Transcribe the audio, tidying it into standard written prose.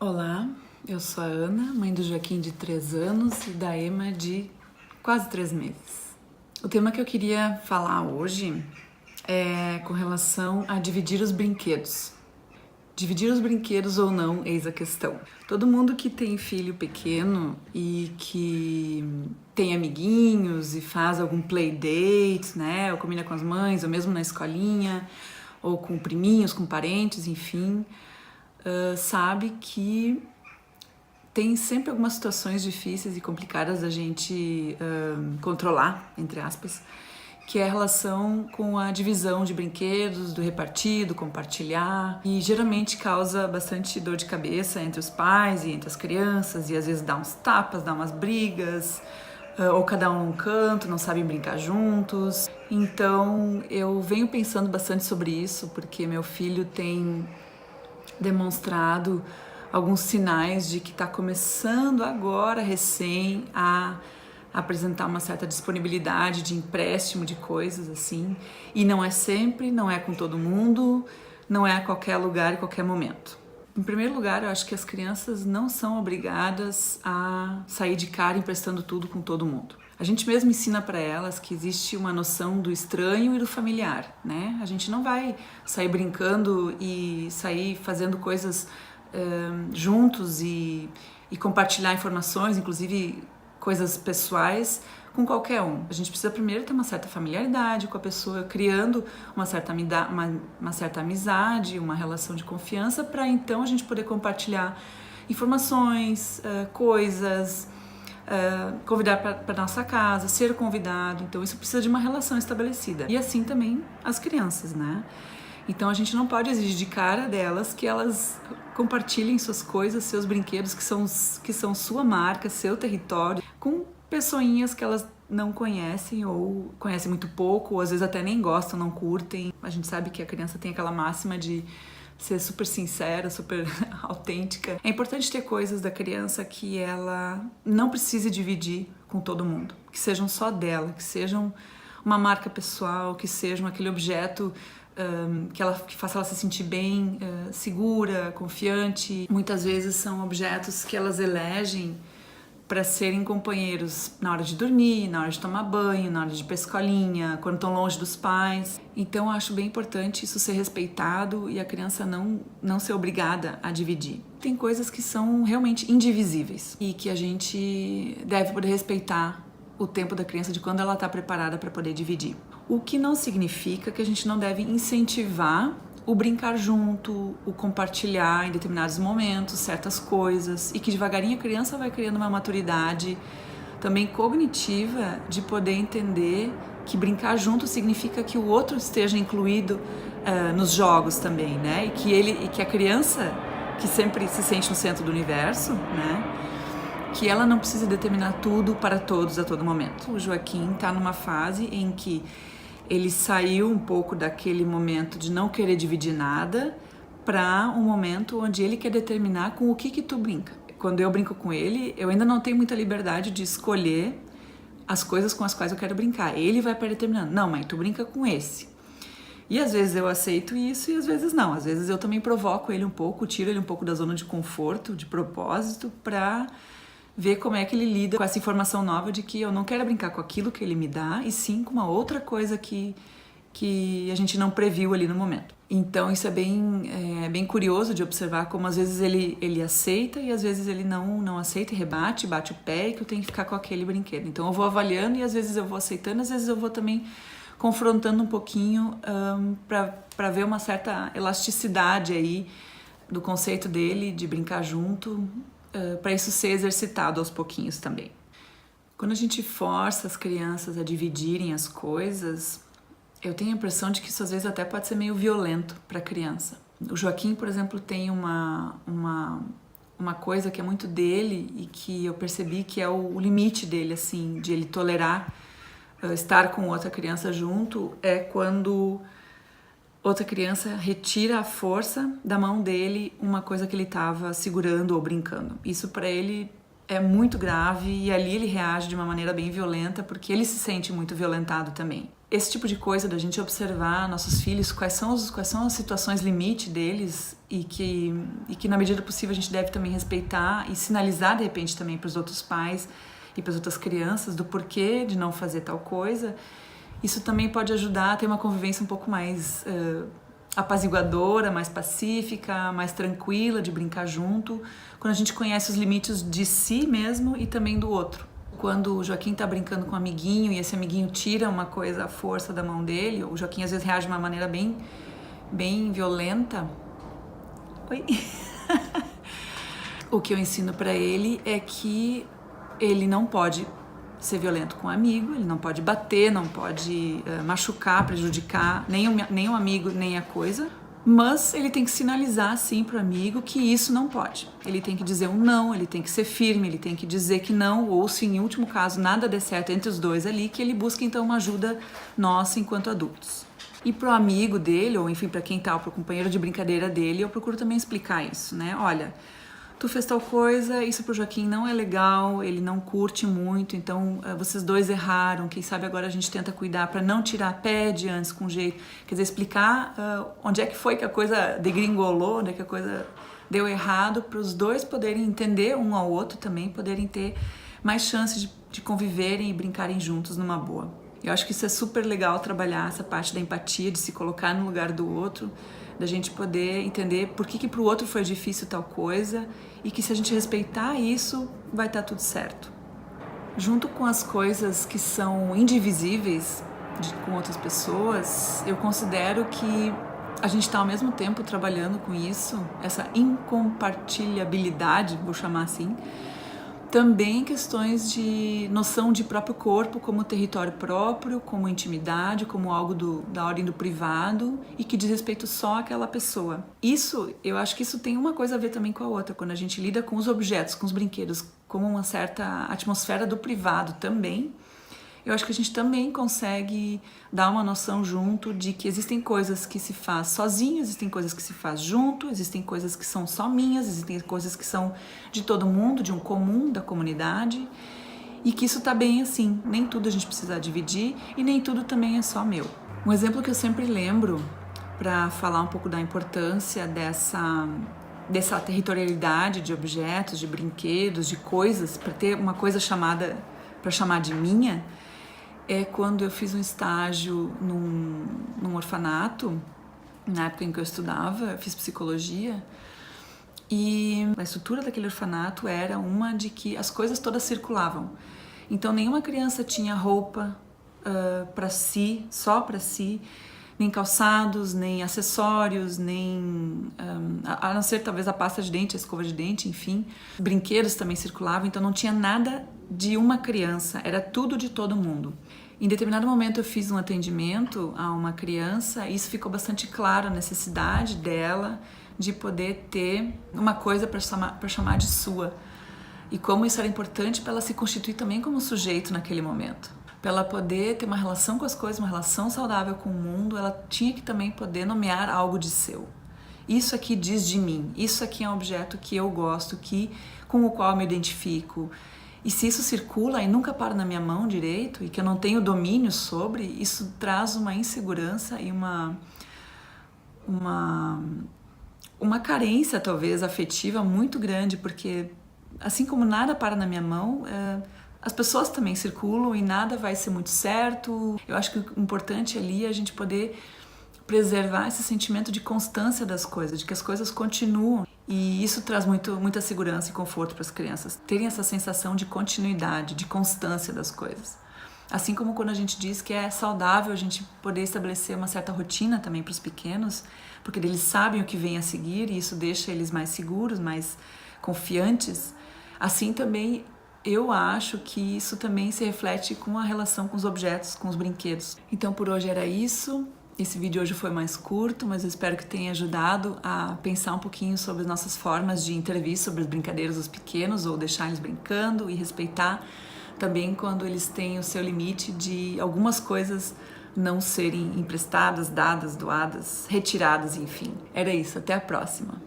Olá, eu sou a Ana, mãe do Joaquim de 3 anos e da Emma de quase 3 meses. O tema que eu queria falar hoje é com relação a dividir os brinquedos. Dividir os brinquedos ou não, eis a questão. Todo mundo que tem filho pequeno e que tem amiguinhos e faz algum playdate, né, ou combina com as mães, ou mesmo na escolinha, ou com priminhos, com parentes, enfim, sabe que tem sempre algumas situações difíceis e complicadas da gente controlar, entre aspas, que é a relação com a divisão de brinquedos, do repartir, do compartilhar, e geralmente causa bastante dor de cabeça entre os pais e entre as crianças, e às vezes dá uns tapas, dá umas brigas, ou cada um num canto, não sabem brincar juntos. Então eu venho pensando bastante sobre isso, porque meu filho tem demonstrado alguns sinais de que está começando agora, recém, a apresentar uma certa disponibilidade de empréstimo de coisas assim, e não é sempre, não é com todo mundo, não é a qualquer lugar e qualquer momento. Em primeiro lugar, eu acho que as crianças não são obrigadas a sair de cara emprestando tudo com todo mundo. A gente mesmo ensina para elas que existe uma noção do estranho e do familiar, né? A gente não vai sair brincando e sair fazendo coisas juntos e compartilhar informações, inclusive coisas pessoais, com qualquer um. A gente precisa primeiro ter uma certa familiaridade com a pessoa, criando uma certa amizade, uma relação de confiança, para então a gente poder compartilhar informações, coisas, convidar para nossa casa, ser convidado. Então isso precisa de uma relação estabelecida. E assim também as crianças, né? Então a gente não pode exigir de cara delas que elas compartilhem suas coisas, seus brinquedos, que são sua marca, seu território, com pessoinhas que elas não conhecem ou conhecem muito pouco, ou às vezes até nem gostam, não curtem. A gente sabe que a criança tem aquela máxima de ser super sincera, super autêntica. É importante ter coisas da criança que ela não precise dividir com todo mundo, que sejam só dela, que sejam uma marca pessoal, que sejam aquele objeto que faça ela se sentir bem, segura, confiante. Muitas vezes são objetos que elas elegem para serem companheiros na hora de dormir, na hora de tomar banho, na hora de ir pra escolinha, quando estão longe dos pais. Então eu acho bem importante isso ser respeitado e a criança não ser obrigada a dividir. Tem coisas que são realmente indivisíveis e que a gente deve poder respeitar o tempo da criança de quando ela está preparada para poder dividir. O que não significa que a gente não deve incentivar o brincar junto, o compartilhar em determinados momentos certas coisas, e que devagarinho a criança vai criando uma maturidade também cognitiva de poder entender que brincar junto significa que o outro esteja incluído nos jogos também, né? E que a criança, que sempre se sente no centro do universo, né? Que ela não precisa determinar tudo para todos a todo momento. O Joaquim está numa fase em que ele saiu um pouco daquele momento de não querer dividir nada para um momento onde ele quer determinar com o que tu brinca. Quando eu brinco com ele, eu ainda não tenho muita liberdade de escolher as coisas com as quais eu quero brincar. Ele vai predeterminando. Não, mãe, tu brinca com esse. E às vezes eu aceito isso e às vezes não. Às vezes eu também provoco ele um pouco, tiro ele um pouco da zona de conforto, de propósito, para ver como é que ele lida com essa informação nova de que eu não quero brincar com aquilo que ele me dá, e sim com uma outra coisa que a gente não previu ali no momento. Então isso é bem curioso de observar como às vezes ele aceita e às vezes ele não aceita e rebate, bate o pé, e que eu tenho que ficar com aquele brinquedo. Então eu vou avaliando e às vezes eu vou aceitando, às vezes eu vou também confrontando um pouquinho para ver uma certa elasticidade aí do conceito dele de brincar junto, para isso ser exercitado aos pouquinhos também. Quando a gente força as crianças a dividirem as coisas, eu tenho a impressão de que isso às vezes até pode ser meio violento para a criança. O Joaquim, por exemplo, tem uma coisa que é muito dele e que eu percebi que é o limite dele, assim, de ele tolerar estar com outra criança junto, é quando outra criança retira à força da mão dele uma coisa que ele estava segurando ou brincando. Isso para ele é muito grave, e ali ele reage de uma maneira bem violenta, porque ele se sente muito violentado também. esse tipo de coisa da gente observar nossos filhos, quais são as situações limite deles e que na medida possível a gente deve também respeitar e sinalizar de repente também para os outros pais e para as outras crianças do porquê de não fazer tal coisa. Isso também pode ajudar a ter uma convivência um pouco mais apaziguadora, mais pacífica, mais tranquila de brincar junto, quando a gente conhece os limites de si mesmo e também do outro. Quando o Joaquim tá brincando com um amiguinho e esse amiguinho tira uma coisa à força da mão dele, o Joaquim às vezes reage de uma maneira bem violenta. Oi? O que eu ensino pra ele é que ele não pode ser violento com o amigo, ele não pode bater, não pode machucar, prejudicar nem o amigo, nem a coisa. Mas ele tem que sinalizar, sim, para o amigo que isso não pode. Ele tem que dizer um não, ele tem que ser firme, ele tem que dizer que não, ou se em último caso nada der certo entre os dois ali, que ele busque então uma ajuda nossa enquanto adultos. E pro amigo dele, ou enfim, para quem tá, pro companheiro de brincadeira dele, eu procuro também explicar isso, né? Olha, tu fez tal coisa, isso pro Joaquim não é legal, ele não curte muito, então vocês dois erraram, quem sabe agora a gente tenta cuidar para não tirar pé de antes com jeito, quer dizer, explicar onde é que foi que a coisa degringolou, onde é que a coisa deu errado, para os dois poderem entender um ao outro também, poderem ter mais chances de conviverem e brincarem juntos numa boa. Eu acho que isso é super legal, trabalhar essa parte da empatia, de se colocar no lugar do outro, da gente poder entender por que pro outro foi difícil tal coisa e que se a gente respeitar isso, vai estar tudo certo. Junto com as coisas que são indivisíveis com outras pessoas, eu considero que a gente está ao mesmo tempo trabalhando com isso, essa incompartilhabilidade, vou chamar assim, também questões de noção de próprio corpo como território próprio, como intimidade, como algo da ordem do privado e que diz respeito só àquela pessoa. Isso, eu acho que isso tem uma coisa a ver também com a outra, quando a gente lida com os objetos, com os brinquedos, como uma certa atmosfera do privado também. Eu acho que a gente também consegue dar uma noção junto de que existem coisas que se faz sozinho, existem coisas que se faz junto, existem coisas que são só minhas, existem coisas que são de todo mundo, de um comum, da comunidade, e que isso tá bem assim, nem tudo a gente precisa dividir e nem tudo também é só meu. Um exemplo que eu sempre lembro para falar um pouco da importância dessa territorialidade de objetos, de brinquedos, de coisas, para ter uma coisa para chamar de minha, é quando eu fiz um estágio num orfanato, na época em que eu estudava, eu fiz psicologia, e a estrutura daquele orfanato era uma de que as coisas todas circulavam. Então nenhuma criança tinha roupa para si, só para si, nem calçados, nem acessórios, nem a não ser talvez a pasta de dente, a escova de dente, enfim. Brinquedos também circulavam, então não tinha nada de uma criança, era tudo de todo mundo. Em determinado momento eu fiz um atendimento a uma criança e isso ficou bastante claro, a necessidade dela de poder ter uma coisa para chamar de sua. E como isso era importante para ela se constituir também como sujeito naquele momento. Para ela poder ter uma relação com as coisas, uma relação saudável com o mundo, ela tinha que também poder nomear algo de seu. Isso aqui diz de mim, isso aqui é um objeto que eu gosto, com o qual eu me identifico. E se isso circula e nunca para na minha mão direito e que eu não tenho domínio sobre, isso traz uma insegurança e uma carência, talvez, afetiva muito grande, porque assim como nada para na minha mão, as pessoas também circulam e nada vai ser muito certo. Eu acho que o importante ali é a gente poder preservar esse sentimento de constância das coisas, de que as coisas continuam. E isso traz muita segurança e conforto para as crianças, terem essa sensação de continuidade, de constância das coisas. Assim como quando a gente diz que é saudável a gente poder estabelecer uma certa rotina também para os pequenos, porque eles sabem o que vem a seguir e isso deixa eles mais seguros, mais confiantes. Assim também eu acho que isso também se reflete com a relação com os objetos, com os brinquedos. Então por hoje era isso. Esse vídeo hoje foi mais curto, mas eu espero que tenha ajudado a pensar um pouquinho sobre as nossas formas de intervir sobre as brincadeiras dos pequenos ou deixar eles brincando e respeitar também quando eles têm o seu limite de algumas coisas não serem emprestadas, dadas, doadas, retiradas, enfim. Era isso, até a próxima!